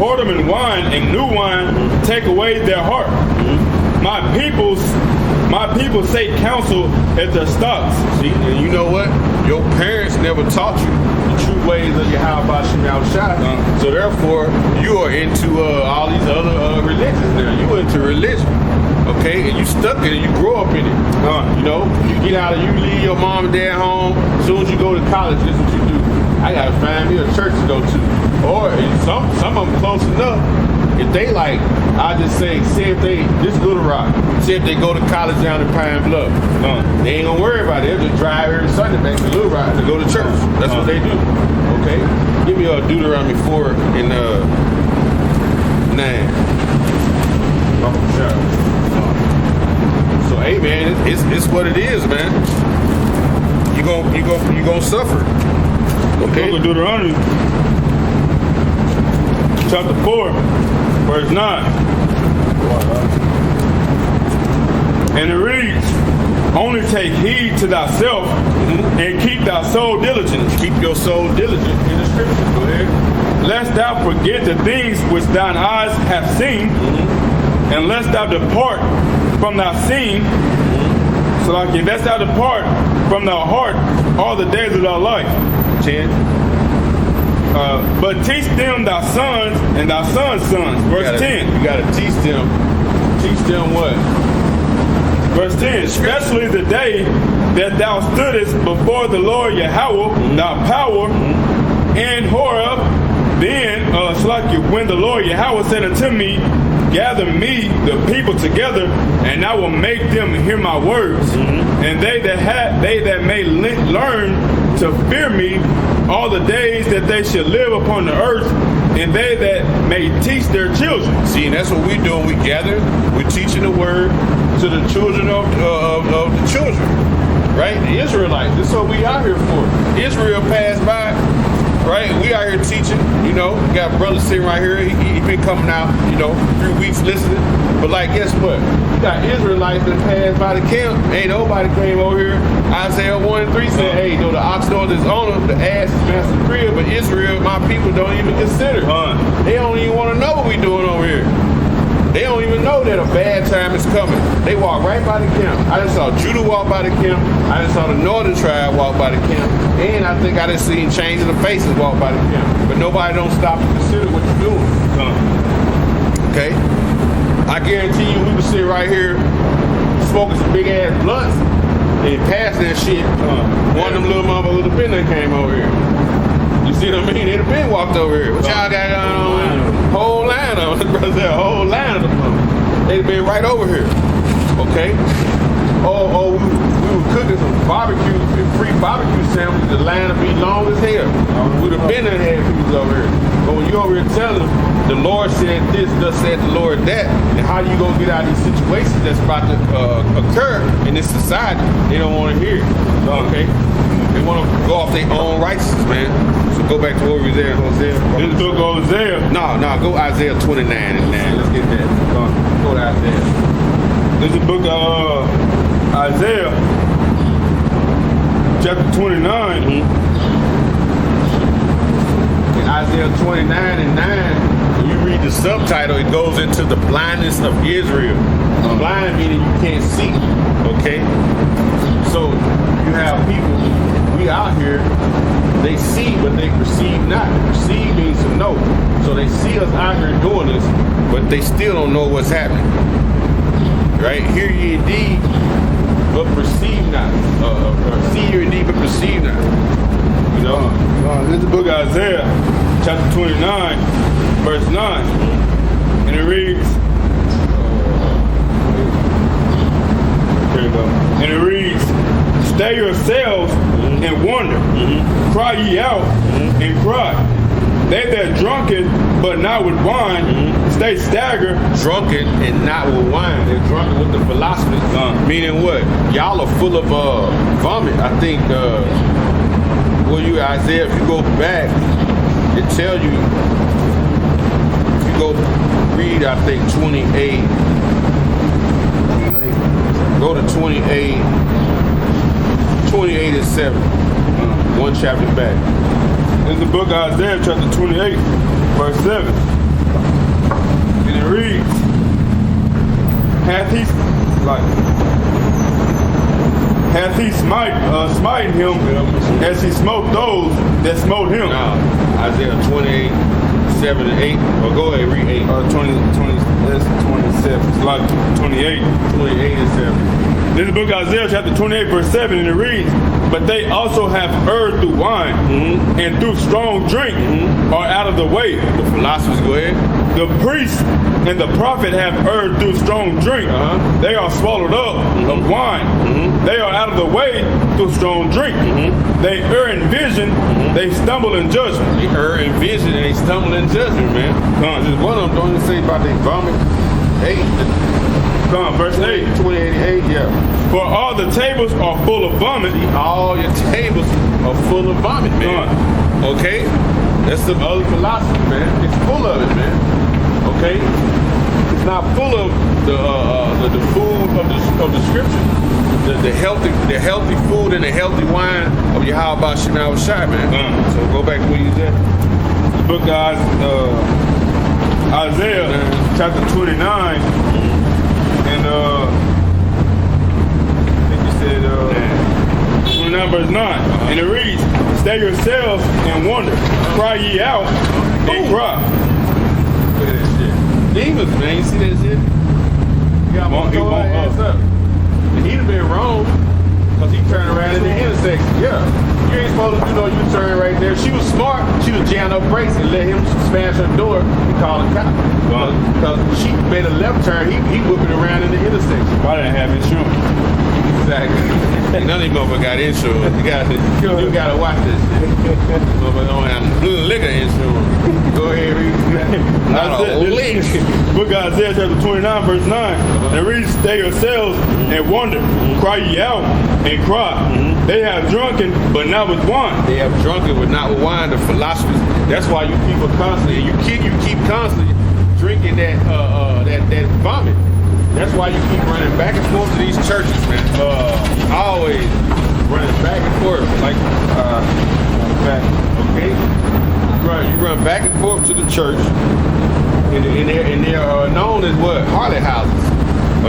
pour them in wine, and new wine take away their heart. My people say counsel at their stocks. See, and you know what? Your parents never taught you the true ways of Yahweh Shai. So therefore, you are into all these other religions now. You into religion. Okay, and you stuck in it, you grow up in it. You know, you get out of, you leave your mom and dad home. As soon as you go to college, this is what you do. I gotta find me a church to go to. Or some of them close enough. If they like, I just say if they, this Little Rock, say if they go to college down in Pine Bluff, they ain't gonna worry about it. They'll just drive every Sunday back to Little Rock to go to church. That's what they do. Okay, give me a Deuteronomy 4 and 9. So hey man, it's what it is, man. You gonna suffer. Okay. Book of Deuteronomy, chapter 4, verse 9. And it reads, only take heed to thyself and keep thy soul diligent. Keep your soul diligent in the scriptures. Go ahead. Lest thou forget the things which thine eyes have seen, and lest thou depart from thy seeing, so like lest thou depart from thy heart all the days of thy life. 10. But teach them thy sons and thy sons' sons. Verse 10. You gotta teach them. Teach them what? Verse 10. Especially the day that thou stoodest before the Lord Yahweh, thy power, in Horeb. Then, when the Lord Yahweh said unto me, gather me the people together, and I will make them hear my words, and they that may learn to fear me all the days that they shall live upon the earth, and they that may teach their children. See, and that's what we're doing. We gather, we're teaching the word to the children of the children, right? The Israelites. This is what we out here for. Israel passed by. Right, we out here teaching, you know, we got brothers sitting right here, he been coming out, you know, 3 weeks listening, but like, guess what, you got Israelites that passed by the camp, ain't nobody came over here. Isaiah 1 and 3 said, hey, you know, the ox knows his owner, the ass is master crib, but Israel, my people don't even consider. They don't even want to know what we doing over here. They don't even know that a bad time is coming. They walk right by the camp. I just saw Judah walk by the camp. I just saw the northern tribe walk by the camp. And I think I just seen changes of faces walk by the camp. But nobody don't stop to consider what you're doing. Okay? I guarantee you we would sit right here smoking some big ass blunts and pass that shit. One of them little motherfuckers with the pen that came over here. You see what I mean? They'd have been walked over here. What y'all got going on? Whole line of them. Brother said a whole line of them. They'd have been right over here. Okay? Oh, we were cooking some barbecue, free barbecue sandwiches. The line would be long as hell. We'd have been in had people over here. But when you over here telling them, the Lord said this, thus said the Lord that, and how you gonna get out of these situations that's about to occur in this society, they don't want to hear it. Okay? They want to go off their own righteousness, man. So go back to what we was there, Hosea. This book of Hosea. No, go Isaiah 29 and 9. Let's get that. Go to Isaiah. This is the book of Isaiah, chapter 29. In Isaiah 29 and 9, when you read the subtitle, it goes into the blindness of Israel. Blind meaning you can't see. Okay? So you have people, we out here, they see but they perceive not. Perceive means to know. So they see us out here doing this, but they still don't know what's happening. Right? Hear ye indeed, but perceive not. See ye indeed, but perceive not. You know? This is the book of Isaiah, chapter 29, verse 9. And it reads, here we go. And it reads, stay yourselves and wonder. Cry ye out and cry. They that drunken but not with wine, stay staggered. Drunken and not with wine. They're drunken with the philosophy. Meaning what? Y'all are full of vomit. I think, Isaiah, if you go back, it tell you, if you go read, I think, 28. Go to 28 and 7. One chapter back. This is the book of Isaiah, chapter 28, verse 7. hath he smite him as he smote those that smote him. Now, Isaiah 28, 7 and 8. Or go ahead, read 8. 20, that's 27. It's like 28. 28 and 7. This is the book of Isaiah chapter 28 verse 7, and it reads, but they also have erred through wine and through strong drink are out of the way. The philosophers, go ahead. The priest and the prophet have erred through strong drink. They are swallowed up of wine. They are out of the way through strong drink. They err in vision. They stumble in judgment. They err in vision and they stumble in judgment, man. Just one of them don't even say about they vomit. 8. Verse 8. 28, yeah. For all the tables are full of vomit. All your tables are full of vomit, man. Okay? That's some other philosophy, man. It's full of it, man. Okay? It's not full of the food of the scripture. The healthy food and the healthy wine of Yahweh Shema Shai, man. So go back to where you was at. The book of Isaiah, chapter 29, and I think you said 29 verse 9, and it reads, stay yourselves and wonder, cry ye out and cry. Look at that shit. Demons, man, you see that shit? You got one throw her ass up. And he'd have been wrong, because he turned around in the intersection. Yeah. You ain't supposed to do no U-turn right there. She was smart. She was jamming up brakes and let him smash her door and call the cop. Because she made a left turn, he whipping around in the intersection. Why didn't have insurance? Exactly. None of these motherfuckers got insurance. You gotta watch this shit. Motherfuckers don't have liquor insurance. Go ahead, read. Not a lick. Book of Isaiah chapter 29 verse 9. And it reads, stay yourselves and wonder, cry ye out and cry. They have drunken, but not with wine. They have drunken, but not with wine. The philosophers. That's why you people constantly, you keep constantly drinking that vomit. That's why you keep running back and forth to these churches, man. Always running back and forth, like okay. You run back and forth to the church, and they're known as what? Harlot houses.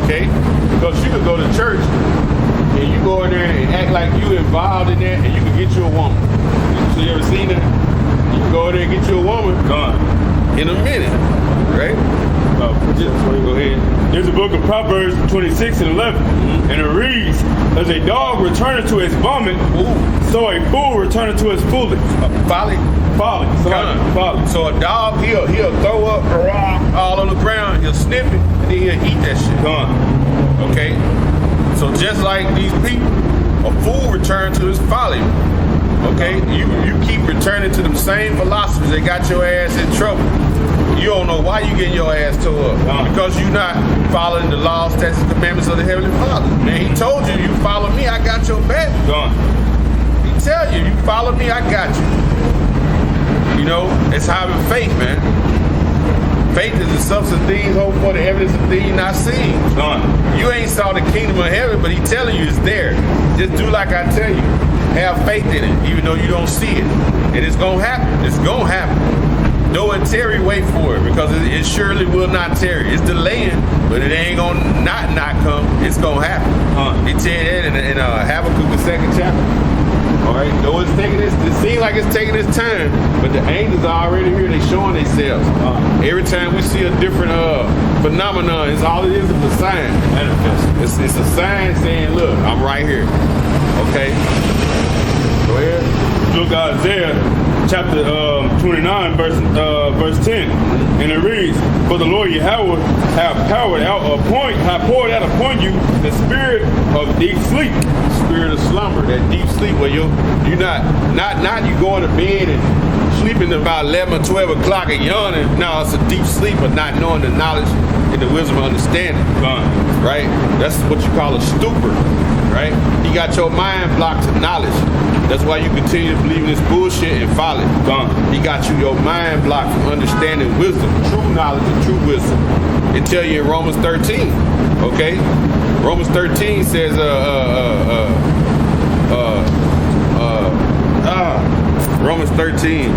Okay, because you could go to church and you go in there and act like you involved in that, and you can get you a woman. So you ever seen that? You can go in there and get you a woman in a minute, right? Go ahead. There's a book of Proverbs 26 and 11, and it reads, as a dog returneth to his vomit, so a fool returneth to his folly. Folly. So a dog, he'll throw up all on the ground, he'll sniff it, and then he'll eat that shit. Okay? So just like these people, a fool returned to his folly. Okay? You keep returning to them same philosophies that got your ass in trouble. You don't know why you getting your ass tore up. Because you're not following the laws, statutes, commandments of the Heavenly Father. Man, he told you, you follow me, I got your back. He tell you, you follow me, I got you. You know, it's having faith, man. Faith is the substance of things hoped for, the evidence of things not seen. You ain't saw the kingdom of heaven, but he telling you it's there. Just do like I tell you. Have faith in it, even though you don't see it. And it's gonna happen. It's gonna happen. Though it tarry, wait for it, because it surely will not tarry. It's delaying, but it ain't gonna not come. It's gonna happen. He tell you that in Habakkuk, the 2nd chapter. All right, though it seems like it's taking its time, but the angels are already here. They showing themselves. Every time we see a different phenomenon, it's all it is a sign. It's a sign saying, look, I'm right here. Okay, go ahead. Look at Isaiah chapter 29 verse 10, and it reads, for the Lord Yahweh have poured out upon you the spirit of deep sleep. Spirit of slumber, that deep sleep where you're not you going to bed and sleeping about 11 or 12 o'clock and yawning. No, it's a deep sleep of not knowing the knowledge and the wisdom and understanding. Right? That's what you call a stupor. Right? He got your mind blocked to knowledge. That's why you continue to believe in this bullshit and follow it. He got your mind blocked from understanding wisdom, true knowledge and true wisdom. It tell you in Romans 13. Okay? Romans 13 says Romans 13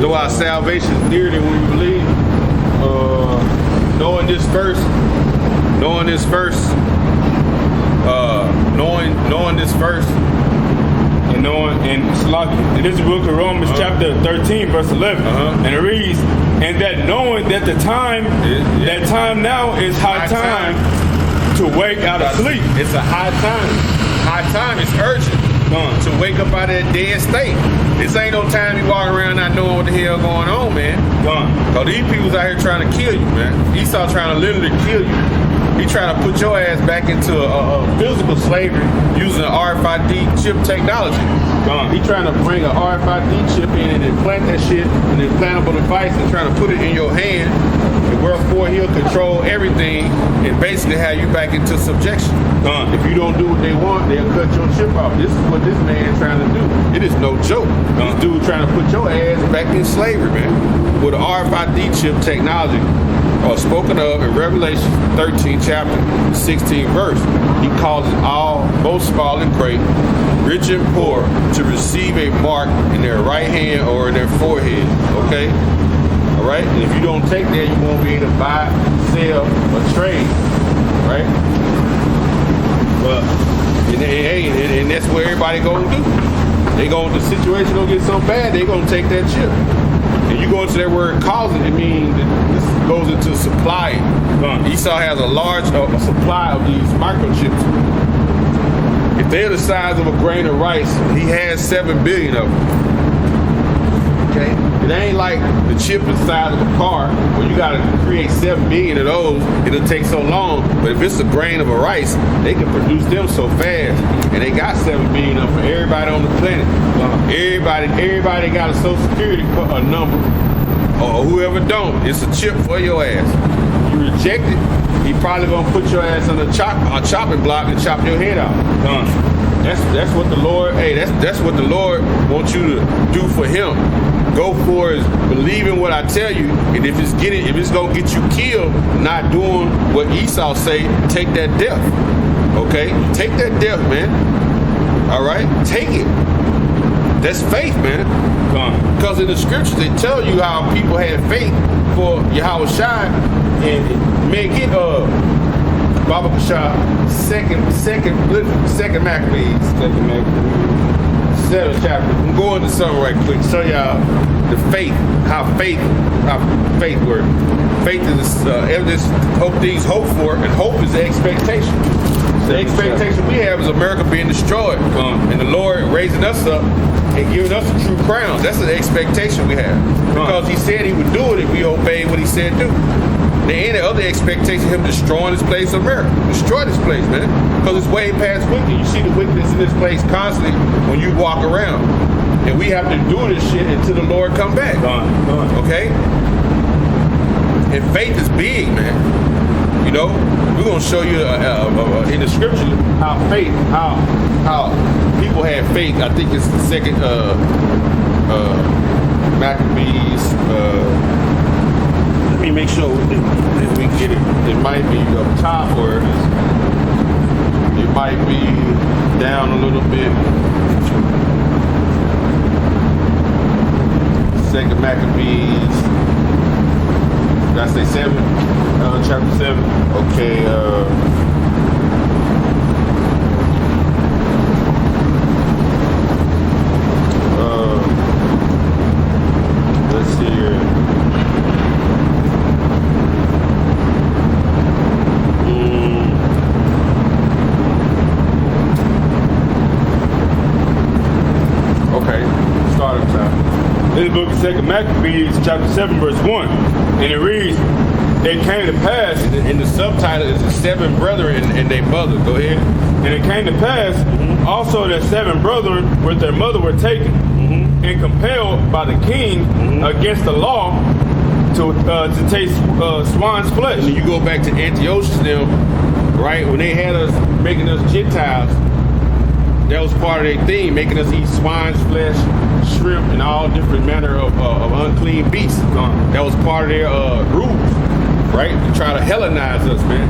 know our salvation is nearer than we believe. Knowing this verse, knowing this verse, and knowing in Salaki. This is the book of Romans chapter 13, verse 11. And it reads, and that knowing that the time, that time now is high time to wake out of sleep. It's a high time. High time is urgent to wake up out of that dead state. This ain't no time you walk around not knowing what the hell going on, man. Cause these people's out here trying to kill you, man. Esau trying to literally kill you. He trying to put your ass back into a physical slavery using an RFID chip technology. He trying to bring an RFID chip in and implant that shit, an implantable device, and trying to put it in your hand. And wherefore he'll control everything and basically have you back into subjection. If you don't do what they want, they'll cut your chip off. This is what this man trying to do. It is no joke. This dude trying to put your ass back in slavery, man. With an RFID chip technology, spoken of in Revelation 13 chapter 16 verse. He causes all, both small and great, rich and poor, to receive a mark in their right hand or in their forehead. Okay? All right? And if you don't take that, you won't be able to buy, sell, or trade. Right? But and that's what everybody gonna do. The situation gonna get so bad, they gonna take that chip. And you go into that word causing, it means that this goes into supplying. Esau has a large supply of these microchips. If they're the size of a grain of rice, he has 7 billion of them. Okay? It ain't like the chip is the size of a car where you gotta create 7 billion of those, it'll take so long. But if it's a grain of a rice, they can produce them so fast. And they got 7 billion of them for everybody on the planet. Everybody got a social security number. Or whoever don't, it's a chip for your ass. You reject it, he probably gonna put your ass on a chopping block and chop your head off. That's what the Lord, that's what the Lord wants you to do for him. Go for is believing what I tell you, and if it's gonna get you killed, not doing what Esau say, take that death. Okay? Take that death, man. All right? Take it. That's faith, man. Because in the scriptures, they tell you how people had faith for Yahweh Shai, and man, get Baba Kashah, second Maccabees, 7th chapter. I'm going to something right quick. Show y'all the faith, how faith works. Faith is evidence of things hoped for, and hope is the expectation. The expectation we have is America being destroyed, and the Lord raising us up and giving us a true crown. That's the expectation we have. Because he said he would do it if we obeyed what he said do. There ain't other expectation of him destroying this place of America. Destroy this place, man. Because it's way past wicked. You see the wickedness in this place constantly when you walk around. And we have to do this shit until the Lord come back. Okay? And faith is big, man. You know, we're gonna show you in the scripture how people have faith. I think it's the second Maccabees. Let me make sure if we can get it. It might be up top or it might be down a little bit. Second Maccabees. Did I say 7? Chapter 7. Okay. Let's see here. Okay. Start at time. This book of 2 Maccabees, chapter 7, verse 1. And it reads, it came to pass, in the subtitle is the 7 brethren and their mother. Go ahead. And it came to pass also that 7 brethren with their mother were taken and compelled by the king against the law to taste swine's flesh. And you go back to Antiochus them, right? When they had us making us Gentiles, that was part of their thing, making us eat swine's flesh, shrimp, and all different manner of unclean beasts. That was part of their rules, right? To try to Hellenize us, man.